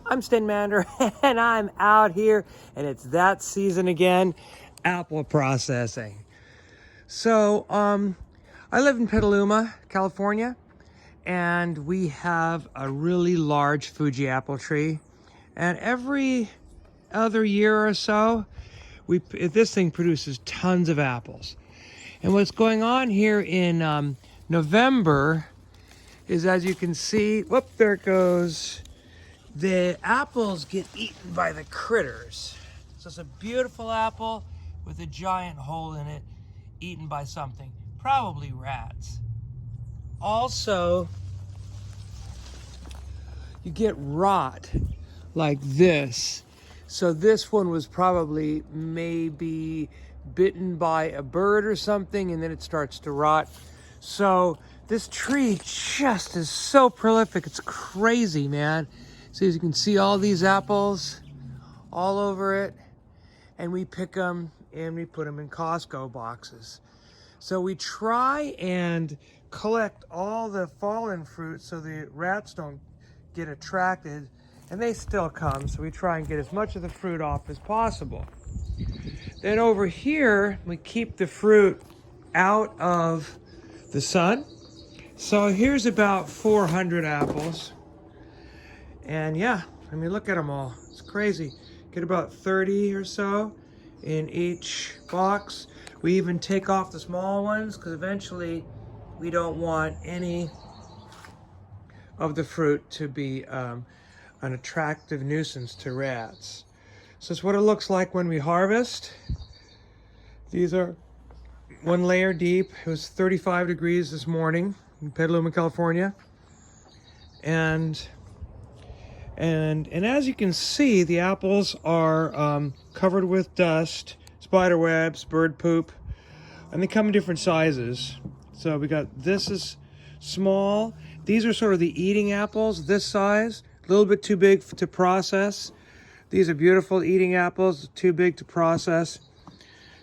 I'm Stan Mander, and I'm out here, and it's that season again, apple processing. So, I live in Petaluma, California, and we have a really large Fuji apple tree. And every other year or so, this thing produces tons of apples. And what's going on here in November is, as you can see, whoop, there it goes. The apples get eaten by the critters. So it's a beautiful apple with a giant hole in it, eaten by something, probably rats. Also, you get rot like this. So this one was probably maybe bitten by a bird or something, and then it starts to rot. So this tree just is so prolific. It's crazy, man. So as you can see, all these apples all over it, and we pick them and we put them in Costco boxes. So we try and collect all the fallen fruit so the rats don't get attracted, and they still come. So we try and get as much of the fruit off as possible. Then over here, we keep the fruit out of the sun. So here's about 400 apples. And yeah, I mean, look at them all. It's crazy. Get about 30 or so in each box. We even take off the small ones because eventually we don't want any of the fruit to be an attractive nuisance to rats. So it's what it looks like when we harvest. These are one layer deep. It was 35 degrees this morning in Petaluma, California. And as you can see, the apples are covered with dust, spider webs, bird poop, and they come in different sizes. So we got, this is small. These are sort of the eating apples, this size, a little bit too big to process. These are beautiful eating apples, too big to process.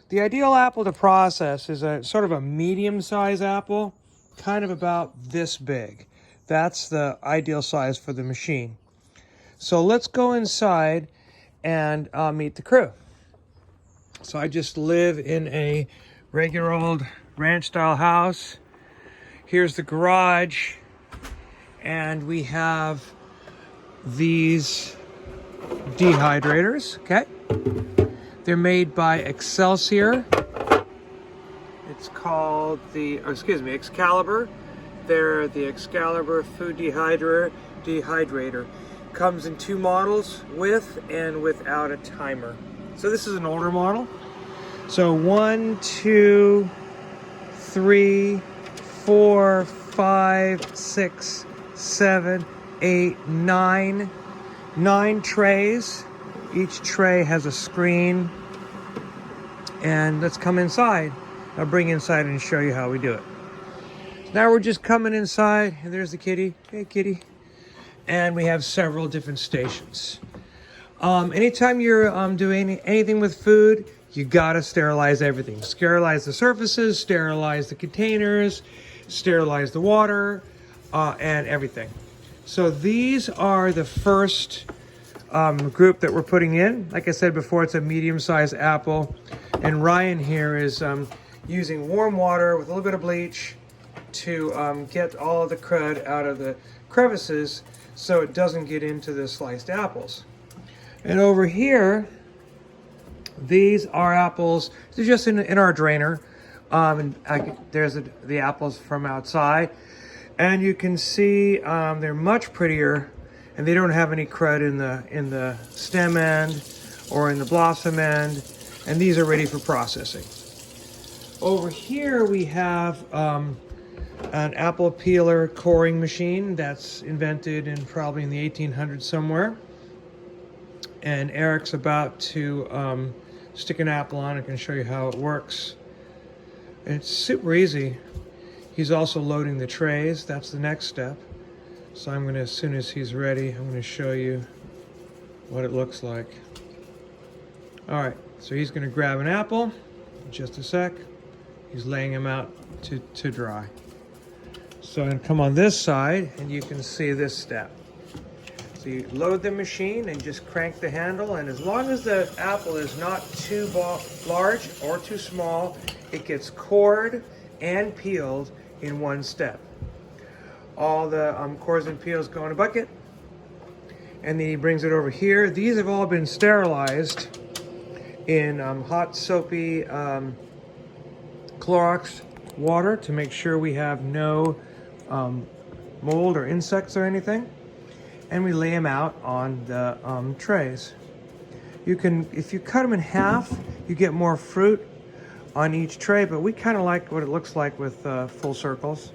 The ideal apple to process is a sort of a medium-sized apple, kind of about this big. That's the ideal size for the machine. So let's go inside and meet the crew. So I just live in a regular old ranch-style house. Here's the garage, and we have these dehydrators, okay? They're made by Excelsior. It's called the, Excalibur. They're the Excalibur Food Dehydrator. Comes in two models, with and without a timer. So this is an older model. So 1, 2, 3, 4, 5, 6, 7, 8, 9. 9 trays. Each tray has a screen. And let's come inside. I'll bring you inside and show you how we do it. Now we're just coming inside, and there's the kitty. Hey, kitty. And we have several different stations. Anytime you're doing anything with food, you gotta sterilize everything. Sterilize the surfaces, sterilize the containers, sterilize the water, and everything. So these are the first group that we're putting in. Like I said before, it's a medium-sized apple. And Ryan here is using warm water with a little bit of bleach to get all the crud out of the crevices so it doesn't get into the sliced apples. And over here, these are apples. They're just in our drainer. There's the apples from outside. And you can see they're much prettier, and they don't have any crud in the stem end or in the blossom end. And these are ready for processing. Over here we have an apple peeler coring machine that's invented probably in the 1800s somewhere. And Eric's about to stick an apple on. I can show you how it works. And it's super easy. He's also loading the trays. That's the next step. So I'm gonna, as soon as he's ready, I'm gonna show you what it looks like. All right, so he's gonna grab an apple in just a sec. He's laying them out to dry. So I'm gonna come on this side, and you can see this step. So you load the machine and just crank the handle, and as long as the apple is not too large or too small, it gets cored and peeled in one step. All the cores and peels go in a bucket, and then he brings it over here. These have all been sterilized in hot soapy Clorox water to make sure we have no mold or insects or anything. And we lay them out on the trays. You can, if you cut them in half, you get more fruit on each tray, but we kind of like what it looks like with full circles.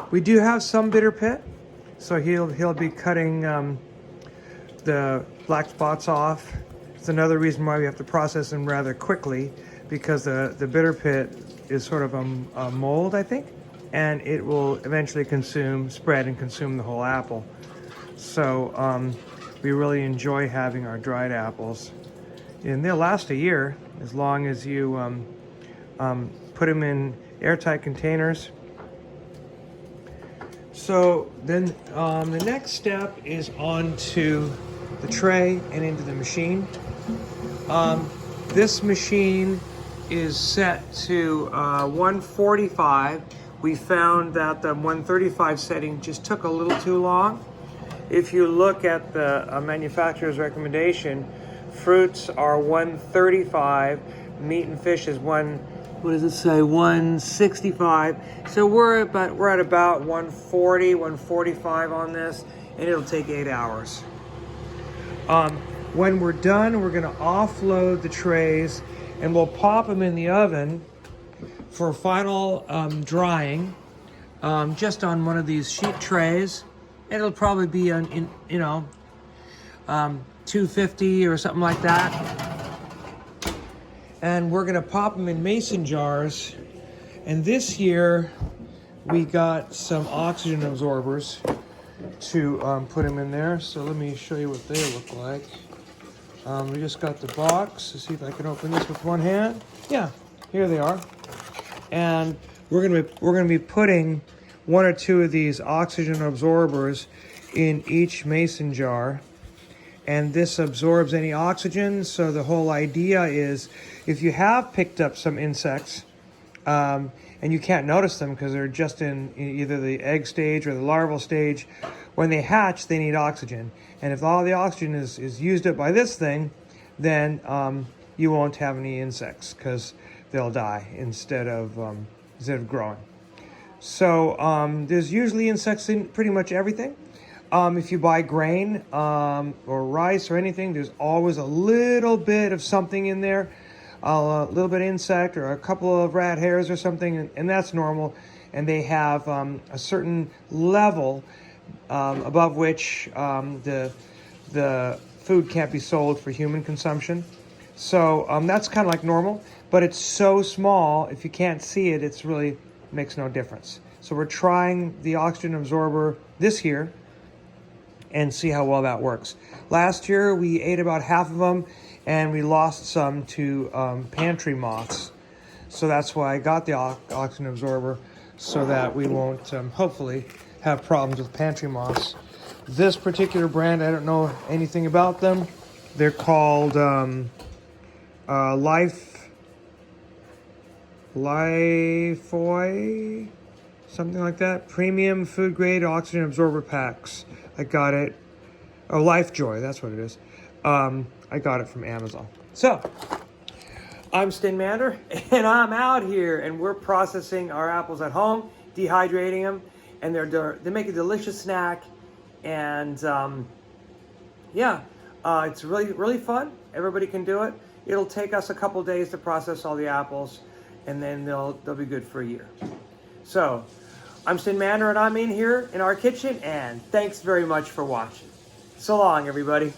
We do have some bitter pit, so he'll be cutting the black spots off. It's another reason why we have to process them rather quickly, because the bitter pit is sort of a mold, I think, and it will eventually spread and consume the whole apple. So we really enjoy having our dried apples, and they'll last a year as long as you put them in airtight containers. So then the next step is onto the tray and into the machine. This machine is set to 145. We found that the 135 setting just took a little too long. If you look at the manufacturer's recommendation, fruits are 135, meat and fish is 165. So we're at about 140, 145 on this, and it'll take 8 hours. When we're done, we're going to offload the trays, and we'll pop them in the oven for final drying, just on one of these sheet trays. It'll probably be on 250 or something like that. And we're gonna pop them in mason jars. And this year we got some oxygen absorbers to put them in there. So let me show you what they look like. We just got the box. Let's see if I can open this with one hand. Yeah, here they are. And we're gonna be putting 1 or 2 of these oxygen absorbers in each mason jar, and this absorbs any oxygen. So the whole idea is, if you have picked up some insects and you can't notice them because they're just in either the egg stage or the larval stage, when they hatch they need oxygen, and if all the oxygen is used up by this thing, then you won't have any insects because they'll die instead of growing. So there's usually insects in pretty much everything. If you buy grain or rice or anything, there's always a little bit of something in there, a little bit of insect or a couple of rat hairs or something, and that's normal. And they have a certain level above which the food can't be sold for human consumption. So that's kind of like normal, but it's so small, if you can't see it, it's really makes no difference. So we're trying the oxygen absorber this year and see how well that works. Last year we ate about half of them, and we lost some to pantry moths. So that's why I got the oxygen absorber, so that we won't hopefully have problems with pantry moths. This particular brand, I don't know anything about them. They're called Lifeoy, something like that. Premium food grade oxygen absorber packs. I got it. Oh, LifeJoy, that's what it is. I got it from Amazon. So, I'm Stin Mander, and I'm out here, and we're processing our apples at home, dehydrating them, and they make a delicious snack. And it's really fun. Everybody can do it. It'll take us a couple days to process all the apples, and then they'll be good for a year. So, I'm Stin Mander, and I'm in here in our kitchen, and thanks very much for watching. So long, everybody.